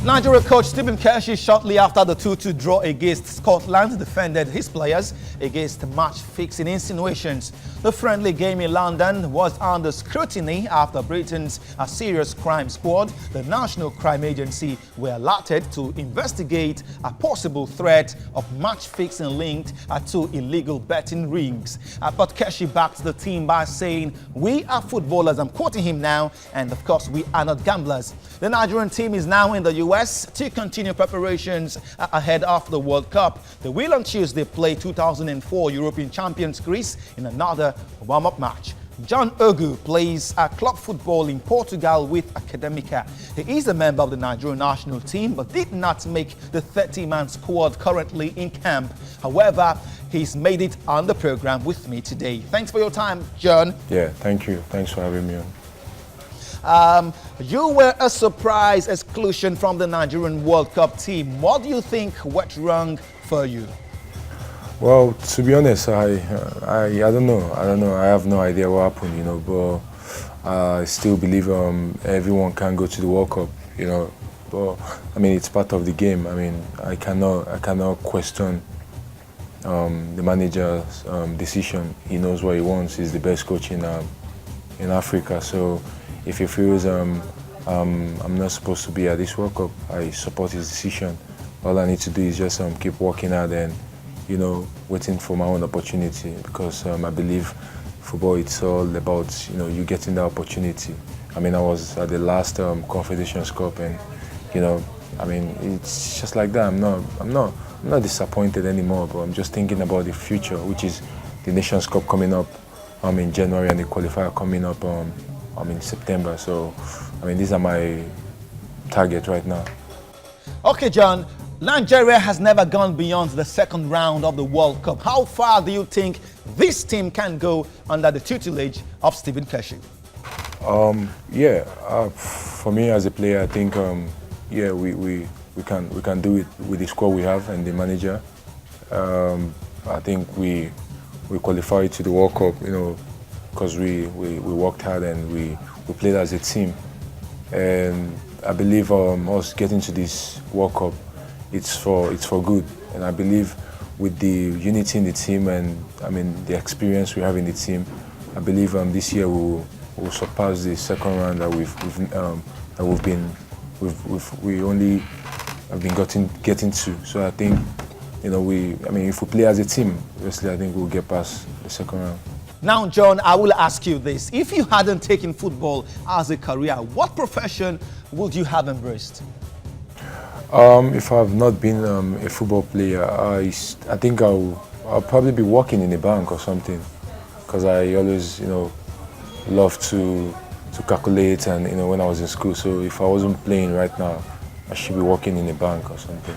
Nigeria coach Stephen Keshi, shortly after the 2-2 draw against Scotland, defended his players against match-fixing insinuations. The friendly game in London was under scrutiny after Britain's Serious Crime Squad, the National Crime Agency, were alerted to investigate a possible threat of match-fixing linked to illegal betting rings. But Keshi backed the team by saying, "We are footballers," I'm quoting him now, "and of course we are not gamblers." The Nigerian team is now in the US to continue preparations ahead of the World Cup. They will on Tuesday play 2004 European champions Greece in another warm-up match. John Ogu plays club football in Portugal with Academica. He is a member of the Nigerian national team but did not make the 30-man squad currently in camp. However, he's made it on the program with me today. Thanks for your time, John. Yeah, thank you. Thanks for having me on. You were a surprise exclusion from the Nigerian World Cup team. What do you think went wrong for you? Well, to be honest, I don't know. I have no idea what happened, but I still believe everyone can go to the World Cup, But I mean, it's part of the game. I mean, I cannot question the manager's decision. He knows what he wants. He's the best coach in Africa. So if he feels I'm not supposed to be at this World Cup, I support his decision. All I need to do is just keep working hard and waiting for my own opportunity, because I believe football, it's all about you getting the opportunity. I mean, I was at the last Confederations Cup, and I mean, it's just like that. I'm not disappointed anymore, but I'm just thinking about the future, which is the Nations Cup coming up in January and the qualifier coming up in September. So I mean, these are my target right now. Okay, John. Nigeria has never gone beyond the second round of the World Cup. How far do you think this team can go under the tutelage of Stephen Keshi? For me as a player, I think we can do it with the squad we have and the manager. I think we qualify to the World Cup, because we worked hard and we played as a team. And I believe us getting to this World Cup, it's for good. And I believe with the unity in the team and I mean the experience we have in the team, I believe this year we'll surpass the second round that we only have been getting to. So I think if we play as a team, obviously I think we'll get past the second round. Now, John, I will ask you this. If you hadn't taken football as a career, what profession would you have embraced? If I've not been a football player, I think I'll probably be working in a bank or something, because I always, love to calculate, and when I was in school. So if I wasn't playing right now, I should be working in a bank or something.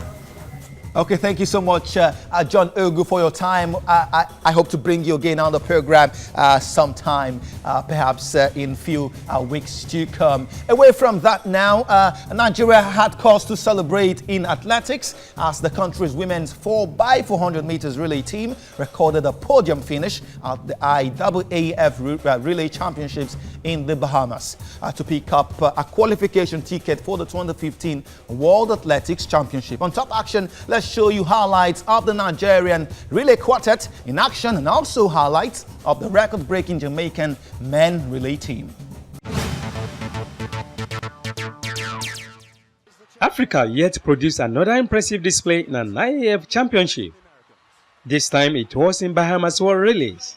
Okay, thank you so much, John Ogu, for your time. I hope to bring you again on the program sometime, perhaps in few weeks to come. Away from that now, Nigeria had cause to celebrate in athletics as the country's women's 4x400 meters relay team recorded a podium finish at the IAAF Relay Championships in the Bahamas to pick up a qualification ticket for the 2015 World Athletics Championship. On Top Action, let's show you highlights of the Nigerian relay quartet in action and also highlights of the record-breaking Jamaican men relay team. Africa yet produced another impressive display in an IAAF championship. This time it was in Bahamas World Relays.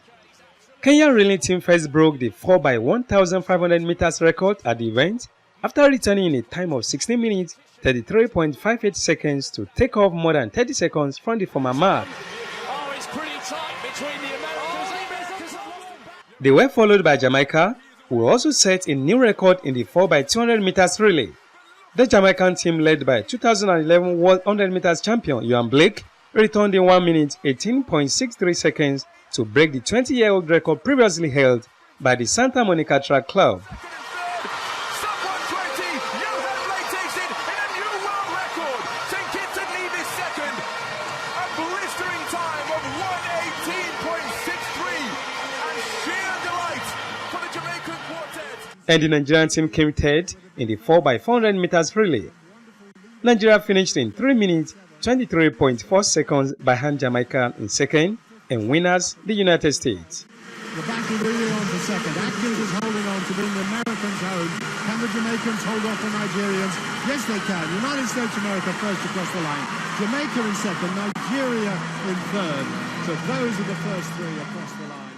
Kenya relay team first broke the 4x1,500 meters record at the event after returning in a time of 16 minutes 33.58 seconds to take off more than 30 seconds from the former mark. They were followed by Jamaica, who also set a new record in the 4x200 meters relay. The Jamaican team, led by 2011 World 100 meters champion Yohan Blake, returned in 1 minute 18.63 seconds to break the 20-year-old record previously held by the Santa Monica Track Club. And the Nigerian team came third in the 4x400 meters relay. Nigeria finished in 3 minutes 23.4 seconds behind Jamaica in second, and winners the United States. The battle really on for second. Atkins is holding on to bring the Americans home. Can the Jamaicans hold off the Nigerians? Yes, they can. United States of America first across the line. Jamaica in second. Nigeria in third. So those are the first three across the line.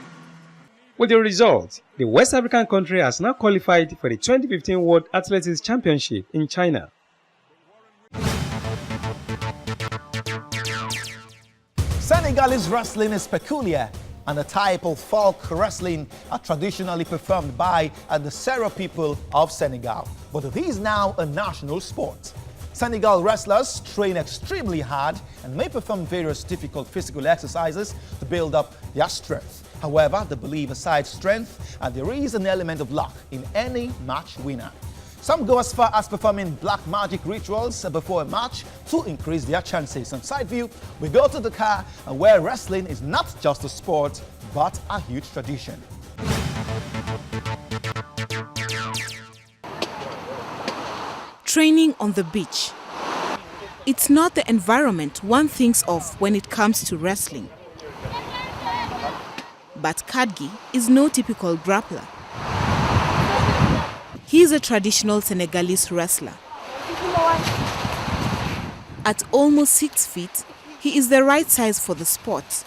With the result, the West African country has now qualified for the 2015 World Athletics Championship in China. Senegalese wrestling is peculiar, and the type of folk wrestling are traditionally performed by the Sera people of Senegal. But it is now a national sport. Senegal wrestlers train extremely hard and may perform various difficult physical exercises to build up their strength. However, they believe aside strength, there is an element of luck in any match winner. Some go as far as performing black magic rituals before a match to increase their chances. On Side View, we go to Dakar, where wrestling is not just a sport, but a huge tradition. Training on the beach. It's not the environment one thinks of when it comes to wrestling. But Kadgi is no typical grappler. He is a traditional Senegalese wrestler. At almost 6 feet, he is the right size for the sport.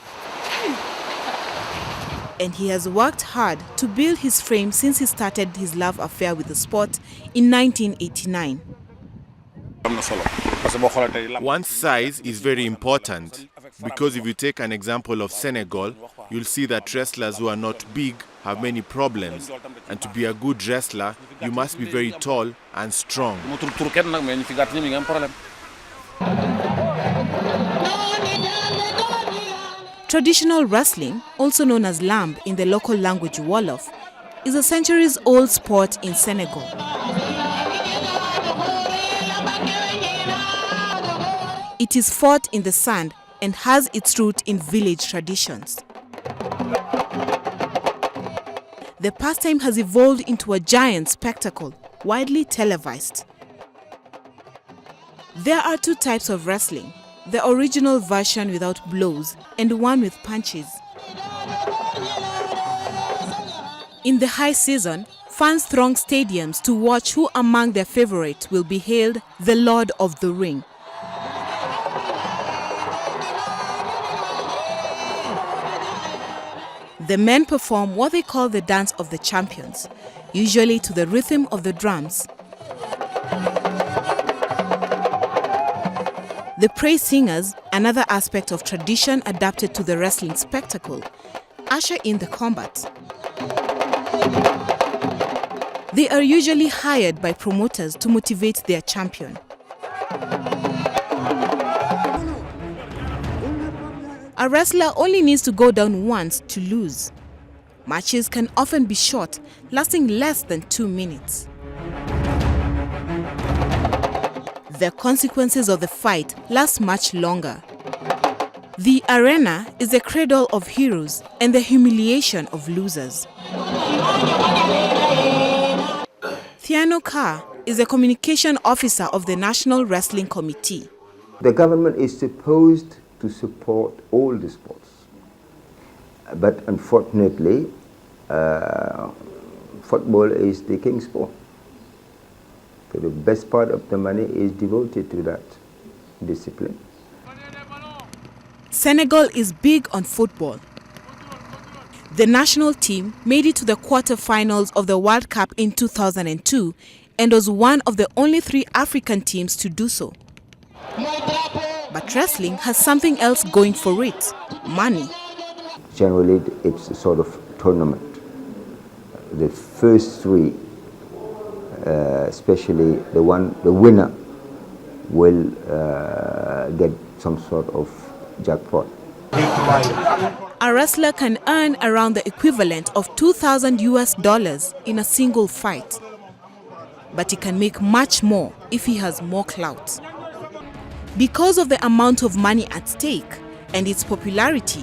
And he has worked hard to build his frame since he started his love affair with the sport in 1989. One's size is very important because if you take an example of Senegal, you'll see that wrestlers who are not big have many problems, and to be a good wrestler, you must be very tall and strong. Traditional wrestling, also known as lamb in the local language Wolof, is a centuries-old sport in Senegal. It is fought in the sand and has its root in village traditions. The pastime has evolved into a giant spectacle, widely televised. There are two types of wrestling, the original version without blows and one with punches. In the high season, fans throng stadiums to watch who among their favorites will be hailed the Lord of the Ring. The men perform what they call the dance of the champions, usually to the rhythm of the drums. The praise singers, another aspect of tradition adapted to the wrestling spectacle, usher in the combat. They are usually hired by promoters to motivate their champion. A wrestler only needs to go down once to lose. Matches can often be short, lasting less than 2 minutes. The consequences of the fight last much longer. The arena is the cradle of heroes and the humiliation of losers. Thiano Ka is a communication officer of the National Wrestling Committee. The government is supposed to support all the sports, but unfortunately, football is the king sport. So the best part of the money is devoted to that discipline. Senegal is big on football. The national team made it to the quarter-finals of the World Cup in 2002 and was one of the only 3 African teams to do so. But wrestling has something else going for it: money. Generally, it's a sort of tournament. The first 3, especially the winner, will get some sort of jackpot. A wrestler can earn around the equivalent of $2,000 in a single fight. But he can make much more if he has more clout. Because of the amount of money at stake and its popularity,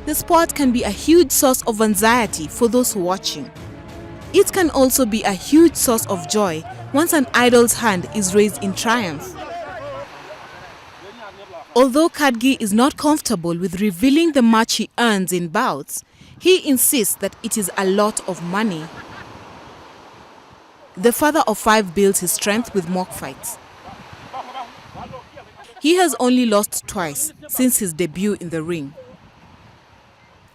the sport can be a huge source of anxiety for those watching. It can also be a huge source of joy once an idol's hand is raised in triumph. Although Kadgi is not comfortable with revealing the much he earns in bouts, he insists that it is a lot of money. The father of 5 builds his strength with mock fights. He has only lost twice since his debut in the ring.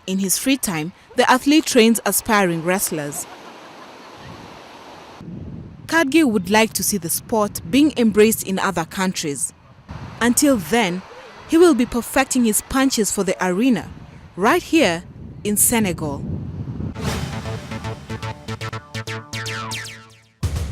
In his free time, the athlete trains aspiring wrestlers. Kadgi would like to see the sport being embraced in other countries. Until then, he will be perfecting his punches for the arena, right here in Senegal.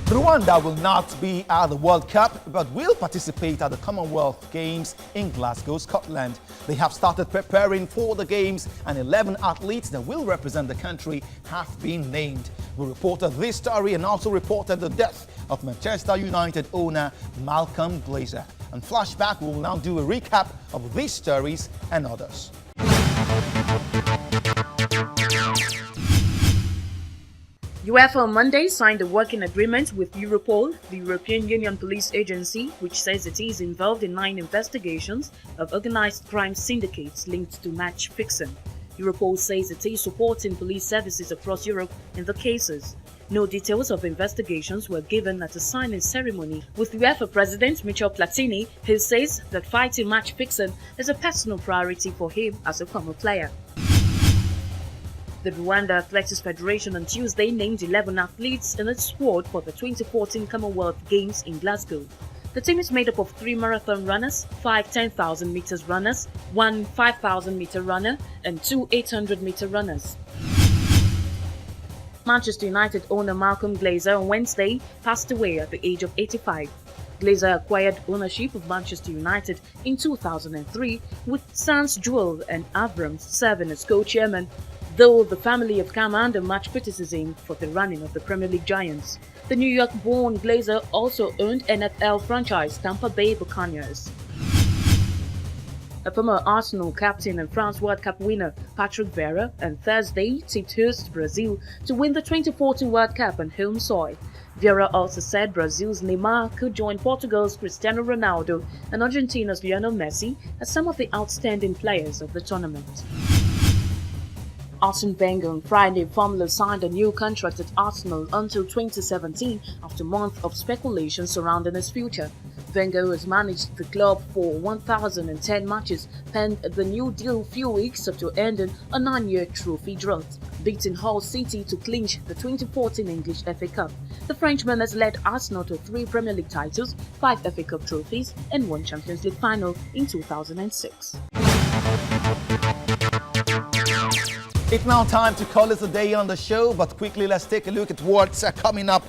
Rwanda will not be at the World Cup, but will participate at the Commonwealth Games in Glasgow, Scotland. They have started preparing for the Games, and 11 athletes that will represent the country have been named. We reported this story and also reported the death of Manchester United owner Malcolm Glazer. And Flashback will now do a recap of these stories and others. UEFA on Monday signed a working agreement with Europol, the European Union police agency, which says it is involved in 9 investigations of organized crime syndicates linked to match fixing. Europol says it is supporting police services across Europe in the cases. No details of investigations were given at a signing ceremony with UEFA President Michel Platini, who says that fighting match fixing is a personal priority for him as a former player. The Rwanda Athletics Federation on Tuesday named 11 athletes in its squad for the 2014 Commonwealth Games in Glasgow. The team is made up of 3 marathon runners, 5 10,000 meters runners, 1 5,000 meter runner, and 2 800 meter runners. Manchester United owner Malcolm Glazer on Wednesday passed away at the age of 85. Glazer acquired ownership of Manchester United in 2003 with sons Joel and Avram serving as co-chairman, though the family have come under much criticism for the running of the Premier League giants. The New York-born Glazer also owned NFL franchise Tampa Bay Buccaneers. A former Arsenal captain and France World Cup winner Patrick Vieira on Thursday tipped host Brazil to win the 2014 World Cup on home soil. Vieira also said Brazil's Neymar could join Portugal's Cristiano Ronaldo and Argentina's Lionel Messi as some of the outstanding players of the tournament. Arsene Wenger on Friday formally signed a new contract at Arsenal until 2017 after months of speculation surrounding his future. Wenger has managed the club for 1,010 matches, penned the new deal a few weeks after ending a 9-year trophy drought, beating Hull City to clinch the 2014 English FA Cup. The Frenchman has led Arsenal to 3 Premier League titles, 5 FA Cup trophies, and 1 Champions League final in 2006. It's now time to call it a day on the show, but quickly let's take a look at what's coming up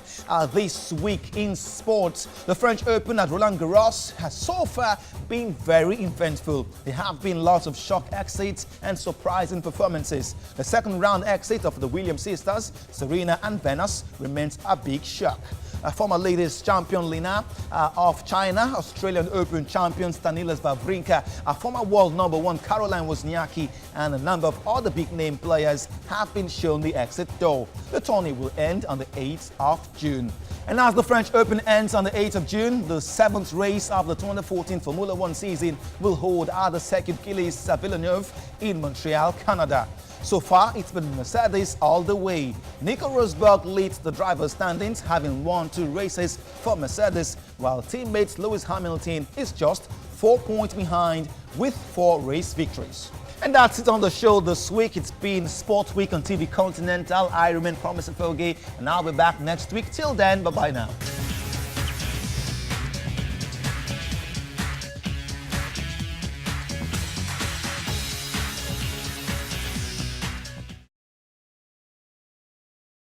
this week in sports. The French Open at Roland Garros has so far been very eventful. There have been lots of shock exits and surprising performances. The second round exit of the Williams sisters, Serena and Venus, remains a big shock. Former ladies champion Lina of China, Australian Open champion Stanislas Wawrinka, former world #1 Caroline Wozniacki, and a number of other big-name players have been shown the exit door. The tourney will end on the 8th of June. And as the French Open ends on the 8th of June, the 7th race of the 2014 Formula One season will hold at the Circuit Gilles Villeneuve in Montreal, Canada. So far, it's been Mercedes all the way. Nico Rosberg leads the driver's standings, having won 2 races for Mercedes, while teammate Lewis Hamilton is just 4 points behind with 4 race victories. And that's it on the show this week. It's been Sport Week on TV Continental. I remain Promise Foge, and I'll be back next week. Till then, bye-bye now.